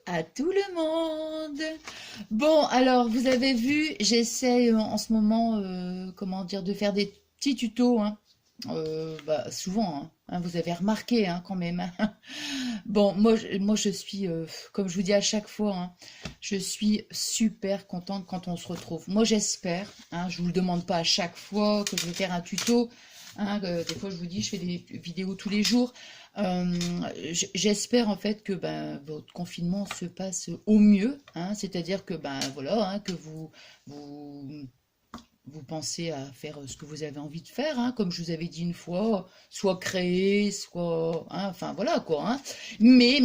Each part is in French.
à tout le monde. Bon, alors vous avez vu, j'essaie en ce moment, comment dire, de faire des petits tutos, hein. Souvent, vous avez remarqué, quand même, hein. Bon, moi, je suis, comme je vous dis à chaque fois, je suis super contente quand on se retrouve. Moi, j'espère, je vous le demande pas à chaque fois que je vais faire un tuto, des fois, je vous dis, je fais des vidéos tous les jours. Euh, J'espère en fait que votre confinement se passe au mieux, c'est-à-dire que voilà, que vous vous pensez à faire ce que vous avez envie de faire, comme je vous avais dit une fois, soit créer, soit, enfin voilà quoi, hein. Mais,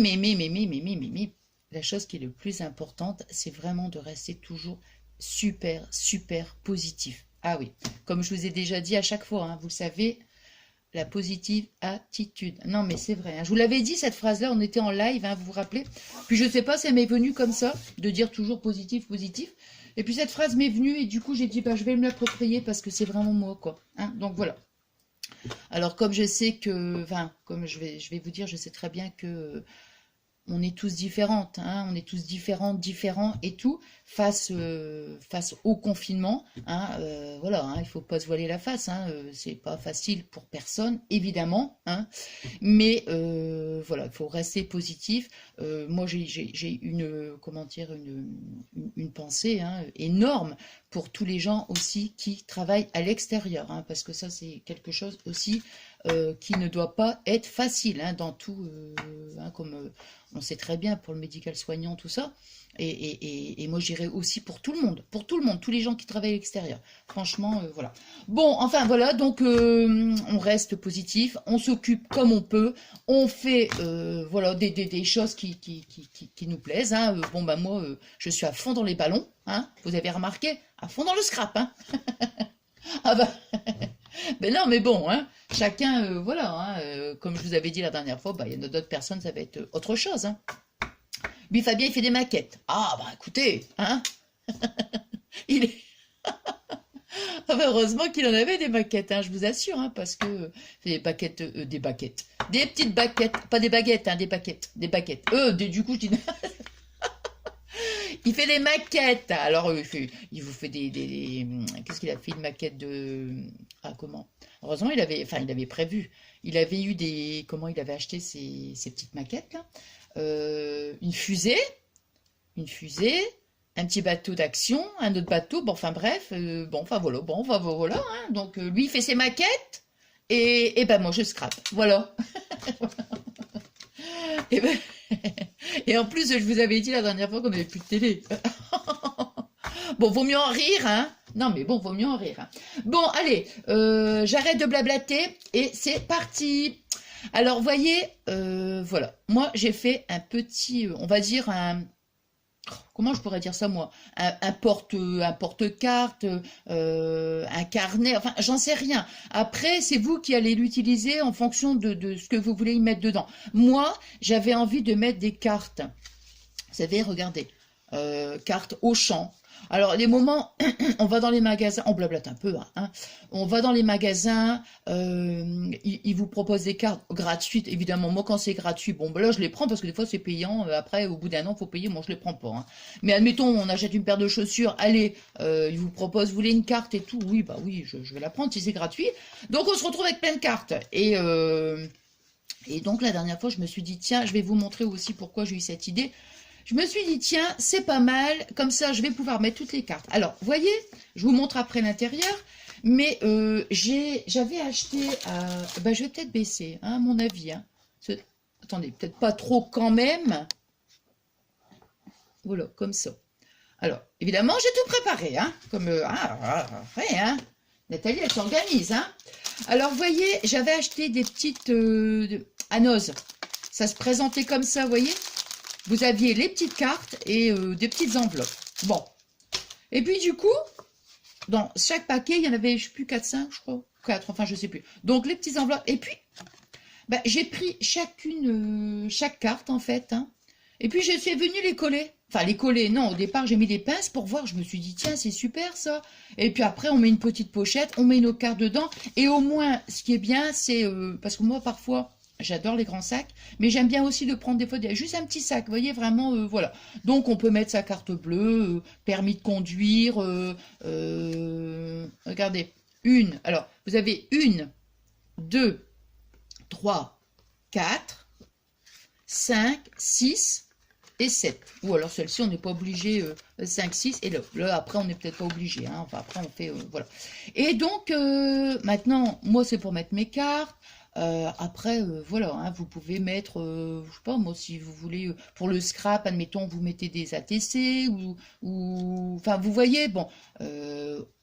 la chose qui est le plus importante, c'est vraiment de rester toujours super, super positif. Ah oui, comme je vous ai déjà dit à chaque fois, vous le savez, la positive attitude. Non, mais c'est vrai, Je vous l'avais dit, cette phrase-là, on était en live, vous vous rappelez? Puis je sais pas, ça m'est venu comme ça, de dire toujours positif, positif. Et puis cette phrase m'est venue et du coup j'ai dit, je vais me l'approprier parce que c'est vraiment moi, quoi. Donc voilà. Alors comme je sais que, comme je vais vous dire, je sais très bien que on est tous différentes, on est tous différentes, différents et tout, face au confinement, voilà, il faut pas se voiler la face, c'est pas facile pour personne, évidemment, mais voilà, il faut rester positif. Moi, j'ai une, comment dire, une pensée énorme pour tous les gens aussi qui travaillent à l'extérieur, parce que ça, c'est quelque chose aussi qui ne doit pas être facile dans tout, comme on sait très bien pour le médical soignant, tout ça. Et moi, j'irais aussi pour tout le monde, tous les gens qui travaillent à l'extérieur. Franchement, voilà. Bon, enfin voilà, donc on reste positif, on s'occupe comme on peut, on fait voilà des choses qui nous plaisent. Moi, je suis à fond dans les ballons, vous avez remarqué, à fond dans le scrap, Ah bah, ben non, mais bon, chacun, voilà, comme je vous avais dit la dernière fois, il y en a d'autres personnes, ça va être autre chose, Lui, Fabien, il fait des maquettes. Ah, écoutez, il est... heureusement qu'il en avait des maquettes, je vous assure, parce que des baquettes, des petites baquettes, pas des baguettes, des baquettes. Du coup, je dis... Il fait des maquettes. Alors, il vous fait qu'est-ce qu'il a fait? Une maquette de... Ah, comment? Heureusement, il avait prévu. Il avait eu comment il avait acheté ces petites maquettes, là? Une fusée, un petit bateau d'action, un autre bateau, bref, voilà. Donc, lui, il fait ses maquettes, et moi, je scrape. Voilà. Et, et en plus, je vous avais dit la dernière fois qu'on n'avait plus de télé. Bon, vaut mieux en rire, Non, mais bon, vaut mieux en rire, Bon, allez, j'arrête de blablater et c'est parti. Alors, voyez, voilà. Moi, j'ai fait un petit, on va dire comment je pourrais dire ça, moi? Un porte-carte, un carnet, enfin, j'en sais rien. Après, c'est vous qui allez l'utiliser en fonction de ce que vous voulez y mettre dedans. Moi, j'avais envie de mettre des cartes. Vous savez, regardez, cartes Auchan. Alors, les moments, on va dans les magasins, on blablate un peu, On va dans les magasins, ils vous proposent des cartes gratuites, évidemment. Moi, quand c'est gratuit, là, je les prends parce que des fois, c'est payant. Après, au bout d'un an, il faut payer. Moi, je les prends pas, Mais admettons, on achète une paire de chaussures. Allez, ils vous proposent, vous voulez une carte et tout. Oui, oui, je vais la prendre si c'est gratuit. Donc, on se retrouve avec plein de cartes. Et donc, la dernière fois, je me suis dit, tiens, je vais vous montrer aussi pourquoi j'ai eu cette idée. Je me suis dit, tiens, c'est pas mal, comme ça, je vais pouvoir mettre toutes les cartes. Alors, voyez, je vous montre après l'intérieur, mais j'avais acheté, je vais peut-être baisser, à mon avis. Attendez, peut-être pas trop quand même. Voilà, comme ça. Alors, évidemment, j'ai tout préparé, comme, après, Nathalie, elle s'organise, Alors, voyez, j'avais acheté des petites anoses. Ça se présentait comme ça, voyez. Vous aviez les petites cartes et des petites enveloppes. Bon. Et puis du coup, dans chaque paquet, il y en avait, je sais plus, 4, 5, je crois. 4, enfin, je sais plus. Donc, les petites enveloppes. Et puis, j'ai pris chaque carte, en fait. Et puis, je suis venue les coller. Enfin, les coller, non. Au départ, j'ai mis des pinces pour voir. Je me suis dit, tiens, c'est super, ça. Et puis après, on met une petite pochette, on met nos cartes dedans. Et au moins, ce qui est bien, c'est... parce que moi, parfois... J'adore les grands sacs, mais j'aime bien aussi de prendre des fois juste un petit sac, vous voyez, vraiment, voilà. Donc, on peut mettre sa carte bleue, permis de conduire, regardez, alors, vous avez 1, 2, 3, 4, 5, 6 et 7. Ou alors, celle-ci, on n'est pas obligé, 5, 6, et là, après, on n'est peut-être pas obligé, hein. Enfin, après, on fait, voilà. Et donc, maintenant, moi, c'est pour mettre mes cartes. Après, voilà, hein, vous pouvez mettre, je sais pas, moi, si vous voulez, pour le scrap, admettons, vous mettez des ATC, enfin, vous voyez, bon,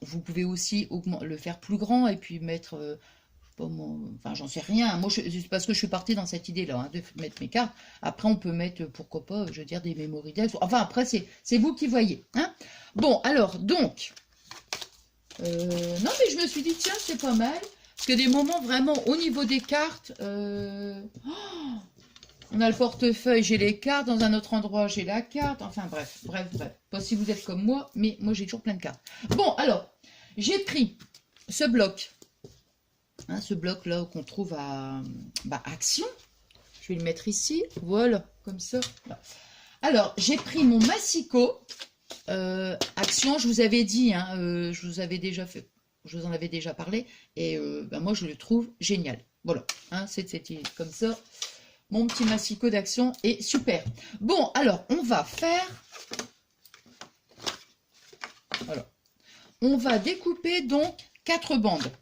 vous pouvez aussi le faire plus grand et puis mettre, je sais pas, moi, enfin, j'en sais rien, moi, c'est parce que je suis partie dans cette idée-là, hein, de mettre mes cartes. Après, on peut mettre, pourquoi pas, je veux dire, des memory decks. Enfin, après, c'est vous qui voyez, hein. Bon, alors, donc, non, mais je me suis dit, tiens, c'est pas mal. Parce que des moments vraiment au niveau des cartes, on a le portefeuille, j'ai les cartes, dans un autre endroit j'ai la carte, enfin bref. Pas si vous êtes comme moi, mais moi j'ai toujours plein de cartes. Bon, alors, j'ai pris ce bloc, hein, ce bloc là qu'on trouve à Action. Je vais le mettre ici, voilà, comme ça. Là. Alors, j'ai pris mon massicot, Action, je vous avais dit, hein, je vous avais déjà fait. Je vous en avais déjà parlé et moi je le trouve génial. Voilà, hein, c'est comme ça. Mon petit massicot d'Action est super. Bon, alors on va faire. Alors, on va découper donc 4 bandes.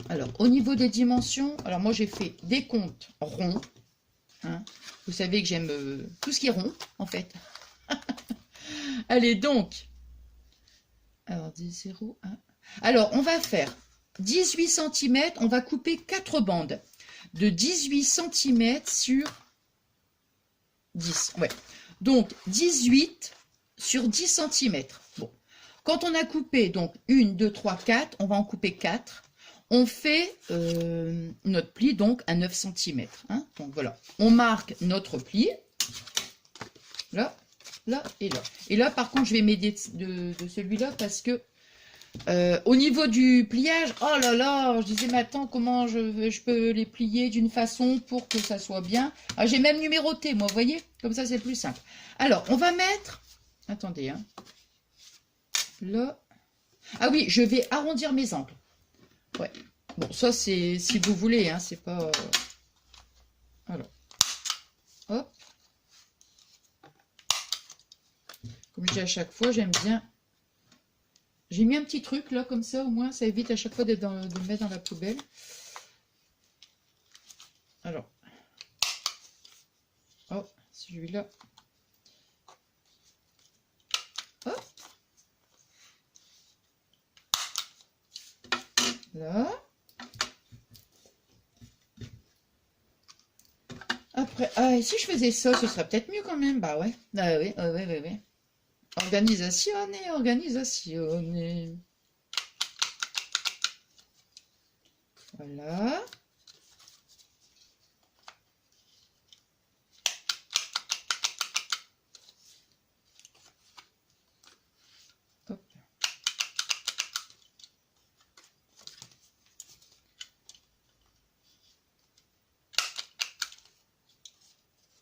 Alors, au niveau des dimensions, alors moi j'ai fait des comptes ronds. Hein. Vous savez que j'aime tout ce qui est rond, en fait. Allez, donc. Alors, 10, 0, 1. Alors, on va faire 18 cm, on va couper 4 bandes de 18 cm sur 10. Ouais. Donc, 18 sur 10 cm. Bon. Quand on a coupé, donc 1, 2, 3, 4, on va en couper 4. On fait notre pli, donc, à 9 cm. Hein. Donc, voilà. On marque notre pli. Là, là et là. Et là, par contre, je vais m'aider de celui-là parce que au niveau du pliage, oh là là, je disais, mais attends, comment je peux les plier d'une façon pour que ça soit bien. Ah, j'ai même numéroté, moi, vous voyez, comme ça, c'est plus simple. Alors, on va mettre, attendez, hein, là. Ah oui, je vais arrondir mes angles. Ouais, bon, ça, c'est, si vous voulez, hein, c'est pas... Alors, hop. Comme je dis à chaque fois, j'aime bien... J'ai mis un petit truc là, comme ça, au moins, ça évite à chaque fois de le mettre dans la poubelle. Alors, oh, celui-là. Hop. Là. Après, ah, et si je faisais ça, ce serait peut-être mieux quand même. Bah ouais, ah, oui, oui, oui, oui. Organisazione, organisazione. Voilà. Hop.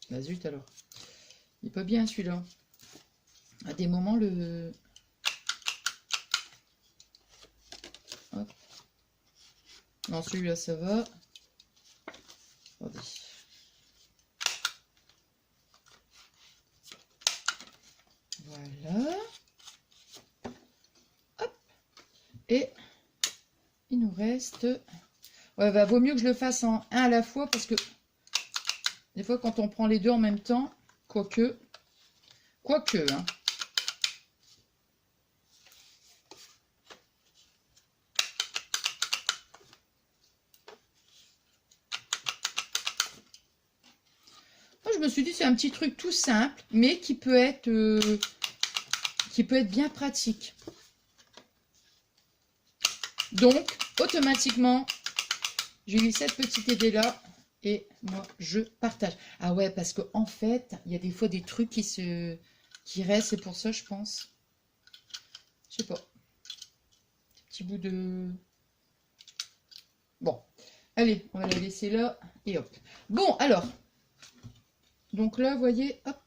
Bah zut alors. Il est pas bien celui-là. À des moments, le... Hop. Non, celui-là, ça va. Attendez. Voilà. Hop. Et il nous reste... Ouais, bah, vaut mieux que je le fasse en un à la fois parce que des fois, quand on prend les deux en même temps, quoique, hein. Moi, je me suis dit, c'est un petit truc tout simple, mais qui peut être bien pratique. Donc, automatiquement, j'ai eu cette petite idée-là et moi, je partage. Ah ouais, parce qu'en fait, il y a des fois des trucs qui restent, c'est pour ça, je pense. Je sais pas. Petit bout de... Bon. Allez, on va la laisser là et hop. Bon, alors. Donc là, vous voyez, hop.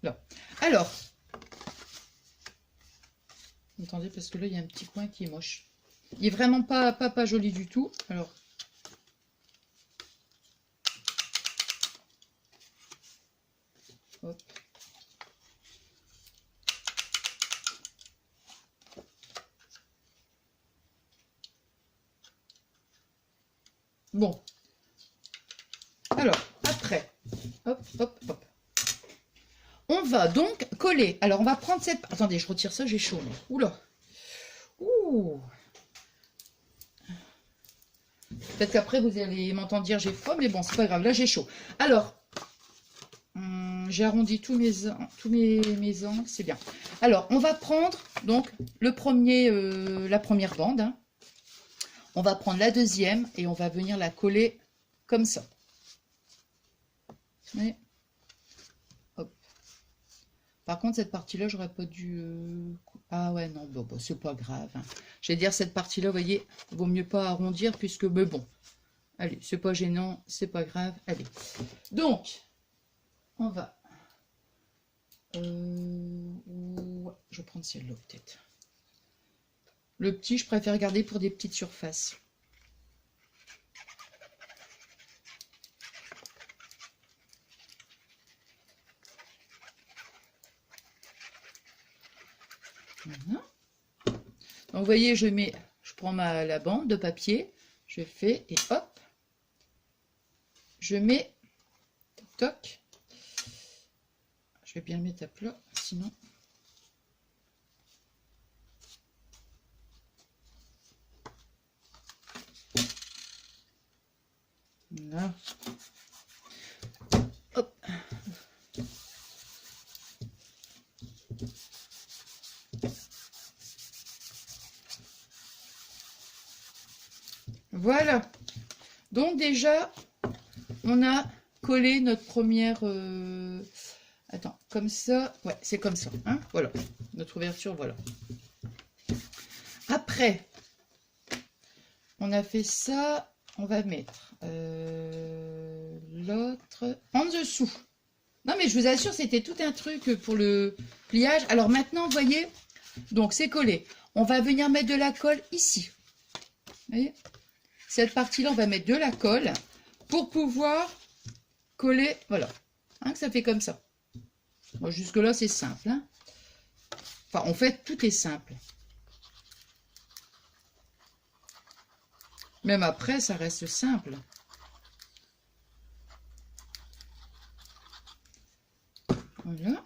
Là. Alors. Attendez, parce que là, il y a un petit coin qui est moche. Il est vraiment pas joli du tout. Alors. Hop. Bon. Alors, après. Hop, hop, hop. On va donc coller. Alors, on va prendre cette... Attendez, je retire ça, j'ai chaud. Oula. Ouh. Peut-être qu'après, vous allez m'entendre dire j'ai froid, mais bon, c'est pas grave. Là, j'ai chaud. Alors, j'ai arrondi tous mes angles, c'est bien. Alors, on va prendre donc la première bande. Hein. On va prendre la deuxième et on va venir la coller comme ça. Mais, hop. Par contre, cette partie-là, j'aurais pas dû... Ah ouais, non, bon, c'est pas grave. Hein. Je vais dire, cette partie-là, vous voyez, vaut mieux pas arrondir puisque, mais bon. Allez, c'est pas gênant, c'est pas grave. Allez. Donc, on va... je vais prendre celle-là, peut-être. Le petit, je préfère garder pour des petites surfaces. Voilà. Donc, vous voyez, je prends la bande de papier, je fais et hop, je mets, toc, je vais bien le mettre à plat, sinon... Là. Hop. Voilà. Donc déjà, on a collé notre première... Attends, comme ça. Ouais, c'est comme ça. Hein, voilà. Notre ouverture, voilà. Après, on a fait ça. On va mettre l'autre en dessous. Non, mais je vous assure, c'était tout un truc pour le pliage. Alors maintenant, vous voyez, donc c'est collé. On va venir mettre de la colle ici. Vous voyez, cette partie-là, on va mettre de la colle pour pouvoir coller. Voilà, hein, que ça fait comme ça. Bon, jusque-là, c'est simple. Hein. Enfin, en fait, tout est simple. Même après, ça reste simple. Voilà.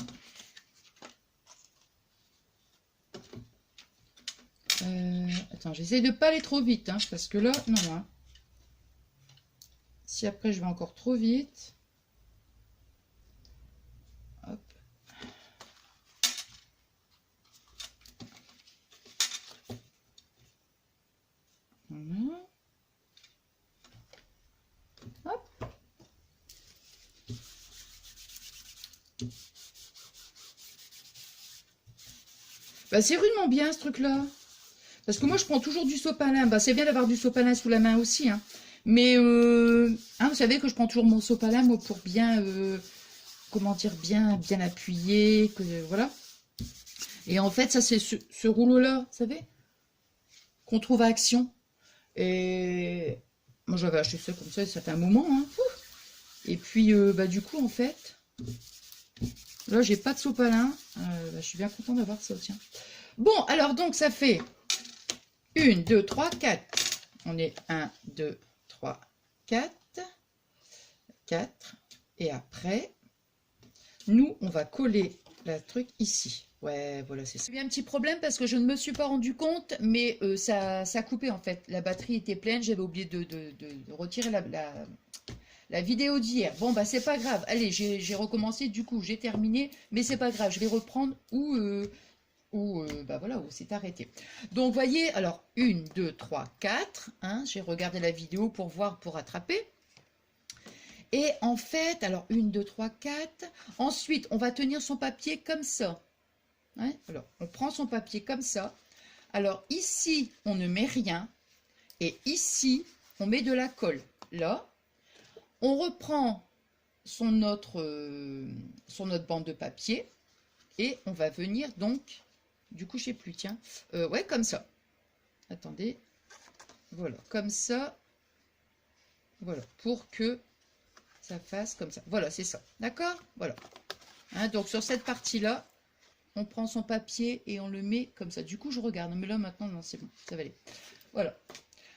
Attends, j'essaie de ne pas aller trop vite, hein, parce que là, non. Hein. Si après, je vais encore trop vite. Hop. Voilà. Hop. Bah, c'est rudement bien, ce truc-là. Parce que moi, je prends toujours du sopalin. Bah, c'est bien d'avoir du sopalin sous la main aussi. Hein. Mais, hein, vous savez que je prends toujours mon sopalin, moi, pour bien, comment dire, bien appuyer. Voilà. Et en fait, ça, c'est ce rouleau-là, vous savez, qu'on trouve à Action. Et moi, j'avais acheté ça comme ça fait un moment. Hein. Et puis, bah, du coup, en fait, là, j'ai pas de sopalin. Bah, je suis bien contente d'avoir ça, tiens. Bon, alors, donc, ça fait 1, 2, 3, 4. On est 1, 2, 3, 4. 4. Et après, nous, on va coller le truc ici. Ouais, voilà, c'est ça. Il y a un petit problème parce que je ne me suis pas rendu compte, mais ça a coupé en fait. La batterie était pleine, j'avais oublié de retirer la vidéo d'hier. Bon, bah c'est pas grave. Allez, j'ai recommencé, du coup, j'ai terminé, mais c'est pas grave. Je vais reprendre bah voilà, où c'est arrêté. Donc, voyez, alors, 1, 2, 3, 4. Hein, j'ai regardé la vidéo pour voir, pour rattraper. Et en fait, alors, 1, 2, 3, 4. Ensuite, on va tenir son papier comme ça. Hein, alors, on prend son papier comme ça. Alors, ici, on ne met rien. Et ici, on met de la colle. Là, on reprend son autre bande de papier et on va venir donc, du coup, je sais plus, tiens, ouais, comme ça. Attendez, voilà, comme ça, voilà, pour que ça fasse comme ça. Voilà, c'est ça, d'accord? Voilà. Hein, donc, sur cette partie-là, on prend son papier et on le met comme ça. Du coup, je regarde, mais là, maintenant, non, c'est bon, ça va aller. Voilà.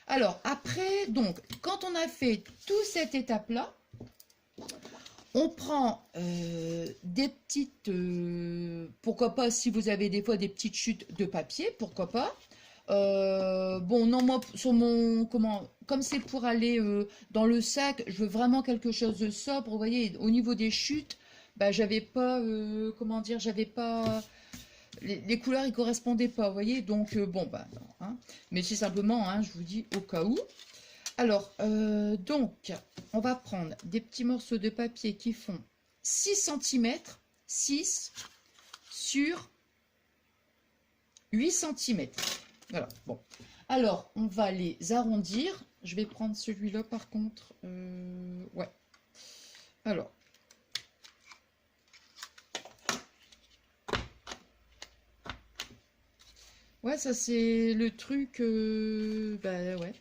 Alors, après, donc, quand on a fait toute cette étape-là, on prend des petites, pourquoi pas, si vous avez des fois des petites chutes de papier, pourquoi pas. Bon, non, moi, sur mon, comme c'est pour aller dans le sac, je veux vraiment quelque chose de sobre, vous voyez, au niveau des chutes, bah, j'avais pas, comment dire, j'avais pas, les couleurs, ils correspondaient pas, vous voyez, donc, bon, bah, non, hein. Mais c'est simplement, hein, je vous dis, au cas où. Alors, donc, on va prendre des petits morceaux de papier qui font 6 cm, 6 sur 8 cm. Voilà, bon. Alors, on va les arrondir. Je vais prendre celui-là, par contre. Ouais. Alors. Ouais, ça, c'est le truc... bah, ouais.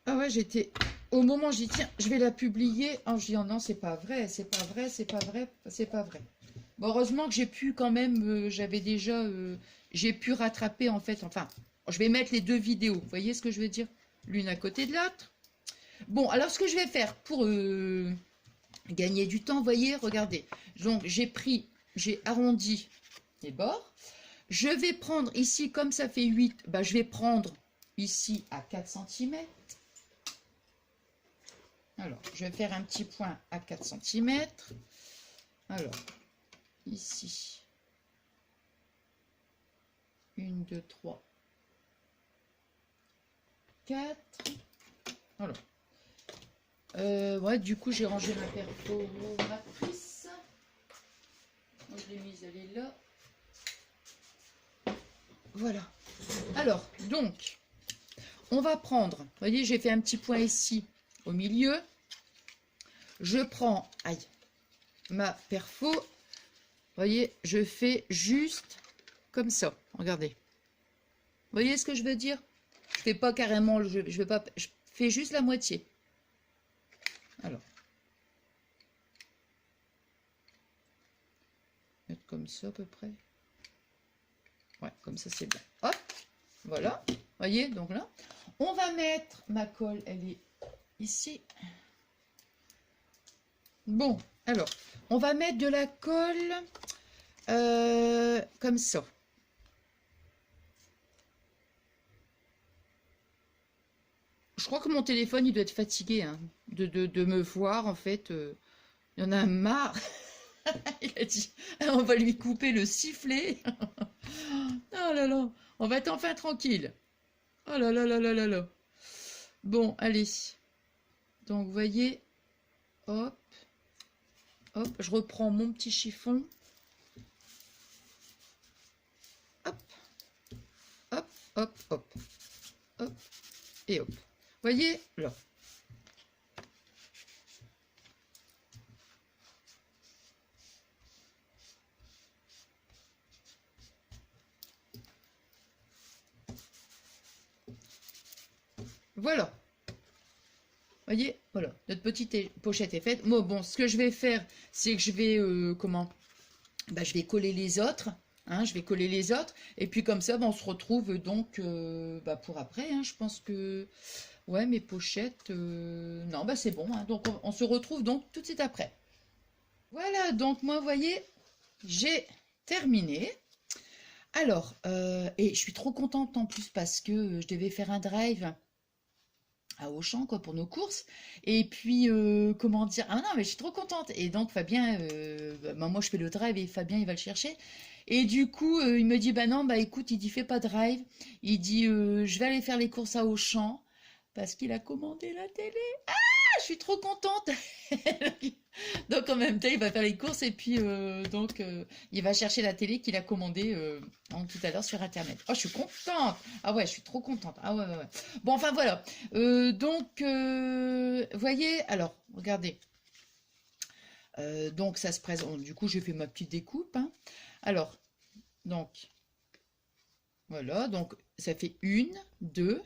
Ah ouais, j'étais... Au moment, j'ai dit, tiens, je vais la publier. Oh, je dis, oh non, c'est pas vrai, c'est pas vrai, c'est pas vrai, c'est pas vrai. Bon, heureusement que j'ai pu quand même, j'avais déjà... j'ai pu rattraper, en fait, enfin, je vais mettre les deux vidéos. Vous voyez ce que je veux dire? L'une à côté de l'autre. Bon, alors, ce que je vais faire pour gagner du temps, vous voyez, regardez. Donc, j'ai arrondi les bords. Je vais prendre ici, comme ça fait 8, bah, je vais prendre ici à 4 cm. Alors, je vais faire un petit point à 4 cm. Alors, ici, 1, 2, 3, 4. Voilà. Ouais, du coup, j'ai rangé ma perforatrice. Donc, je l'ai mise, elle est là. Voilà. Alors, donc, on va prendre, vous voyez, j'ai fait un petit point ici, au milieu. Je prends, aïe, ma perfo. Vous voyez, je fais juste comme ça. Regardez. Vous voyez ce que je veux dire? Je fais pas carrément, je fais juste la moitié. Alors. Mettre comme ça à peu près. Ouais, comme ça c'est bien. Hop, voilà. Vous voyez, donc là. On va mettre ma colle, elle est ici. Bon, alors, on va mettre de la colle comme ça. Je crois que mon téléphone, il doit être fatigué hein, de me voir, en fait. Il y en a marre. Il a dit, on va lui couper le sifflet. Oh là là, on va être enfin tranquille. Oh là là là là là là. Bon, allez. Donc, vous voyez, hop, hop, je reprends mon petit chiffon. Hop, hop, hop, hop, hop, et hop. Vous voyez, là. Voilà. Voyez, voilà, notre petite pochette est faite. Moi, bon, ce que je vais faire, c'est que je vais, bah, je vais coller les autres. Hein, je vais coller les autres. Et puis comme ça, bah, on se retrouve donc bah, pour après. Hein, je pense que, ouais, mes pochettes, non, bah c'est bon. Hein, donc on se retrouve donc tout de suite après. Voilà, donc moi, vous voyez, j'ai terminé. Alors, et je suis trop contente en plus parce que je devais faire un drive à Auchan quoi pour nos courses et puis comment dire ah non mais je suis trop contente et donc Fabien bah, moi je fais le drive et Fabien il va le chercher et du coup il me dit bah non bah écoute il dit fais pas drive il dit je vais aller faire les courses à Auchan parce qu'il a commandé la télé. Ah je suis trop contente. Donc Donc en même temps, il va faire les courses et puis il va chercher la télé qu'il a commandée tout à l'heure sur Internet. Oh, je suis contente. Ah ouais, je suis trop contente. Ah ouais, ouais, ouais. Bon, enfin voilà. Voyez, alors, regardez. Donc ça se présente. Du coup, j'ai fait ma petite découpe. Hein. Alors, donc, voilà. Donc, ça fait 1, 2,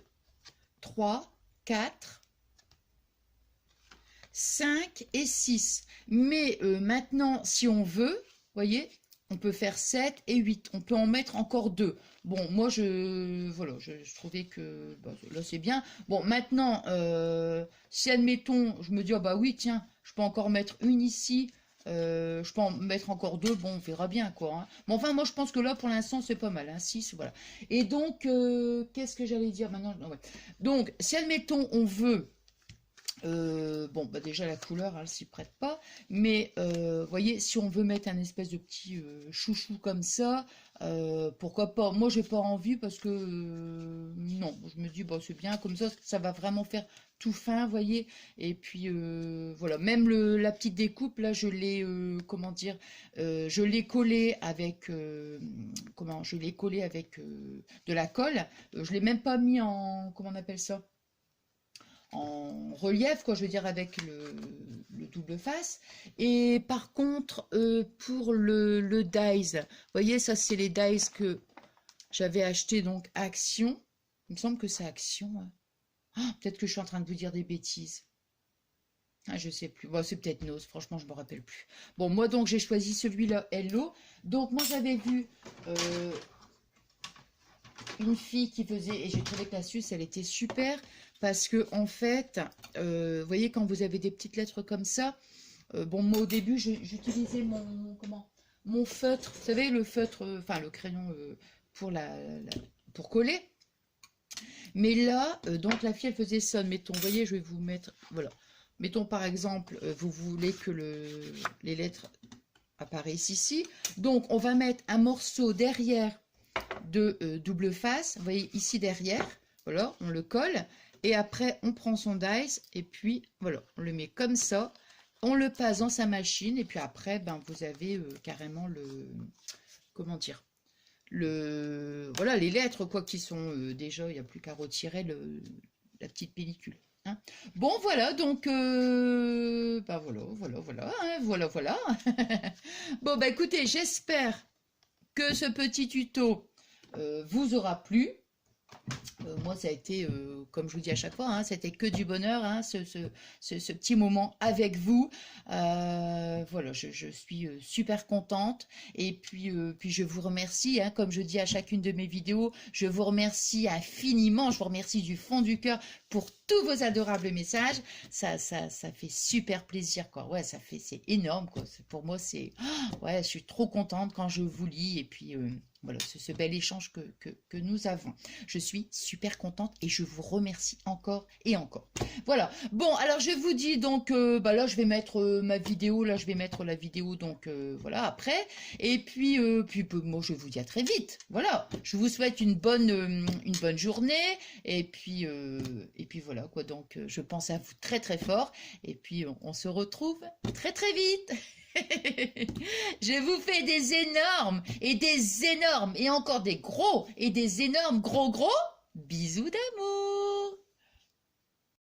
3, 4, 5 et 6. Mais maintenant, si on veut, voyez, on peut faire 7 et 8. On peut en mettre encore 2. Bon, moi, voilà, je trouvais que bah, là, c'est bien. Bon, maintenant, si admettons, je me dis, oh, bah oui, tiens, je peux encore mettre une ici. Je peux en mettre encore 2, bon, on verra bien, quoi. Hein. Bon, enfin, moi, je pense que là, pour l'instant, c'est pas mal, hein, 6, voilà. Et donc, qu'est-ce que j'allais dire maintenant? Ouais. Donc, si, admettons, on veut... bon, bah déjà la couleur, elle s'y prête pas. Mais, voyez, si on veut mettre un espèce de petit chouchou comme ça, pourquoi pas? Moi, j'ai pas envie parce que, non, je me dis, bah c'est bien, comme ça va vraiment faire tout fin, voyez. Et puis, voilà, même la petite découpe, là, je l'ai, comment dire, je l'ai collé avec, je l'ai collé avec de la colle. Je l'ai même pas mis en, comment on appelle ça? En relief, quoi, je veux dire, avec le double face. Et par contre, pour le dies, vous voyez, ça, c'est les dies que j'avais acheté donc Action. Il me semble que c'est Action. Hein. Ah, peut-être que je suis en train de vous dire des bêtises. Ah, je sais plus. Bon, c'est peut-être Nose, franchement, je me rappelle plus. Bon, moi, donc, j'ai choisi celui-là, Hello. Donc, moi, j'avais vu... une fille qui faisait, et j'ai trouvé que l'astuce, elle était super, parce que en fait, vous voyez, quand vous avez des petites lettres comme ça, bon, moi au début, j'utilisais mon feutre, vous savez, le feutre, enfin le crayon pour pour coller. Mais là, donc la fille, elle faisait ça, mettons, vous voyez, je vais vous mettre, voilà, mettons par exemple, vous voulez que les lettres apparaissent ici, donc on va mettre un morceau derrière de double face, vous voyez ici derrière, voilà, on le colle, et après on prend son dice, et puis voilà, on le met comme ça, on le passe dans sa machine, et puis après, ben, vous avez carrément comment dire, voilà, les lettres, quoi, qui sont déjà, il n'y a plus qu'à retirer la petite pellicule. Hein. Bon, voilà, donc, ben voilà, hein, voilà. Bon, bah écoutez, j'espère que ce petit tuto vous aura plu. Moi, ça a été, comme je vous dis à chaque fois, hein, c'était que du bonheur, hein, ce petit moment avec vous. Voilà, je suis super contente. Et puis je vous remercie, hein, comme je dis à chacune de mes vidéos, je vous remercie infiniment, je vous remercie du fond du cœur pour tous vos adorables messages. Ça fait super plaisir, quoi. Ouais, c'est énorme, quoi. Pour moi, ouais, je suis trop contente quand je vous lis. Et puis... voilà, ce bel échange que nous avons. Je suis super contente et je vous remercie encore et encore. Voilà. Bon, alors je vous dis donc, bah là je vais mettre ma vidéo, là je vais mettre la vidéo donc voilà après. Et puis, moi je vous dis à très vite. Voilà. Je vous souhaite une bonne journée et puis voilà quoi. Donc je pense à vous très très fort et puis on se retrouve très très vite. Je vous fais des énormes et encore des gros et des énormes gros bisous d'amour.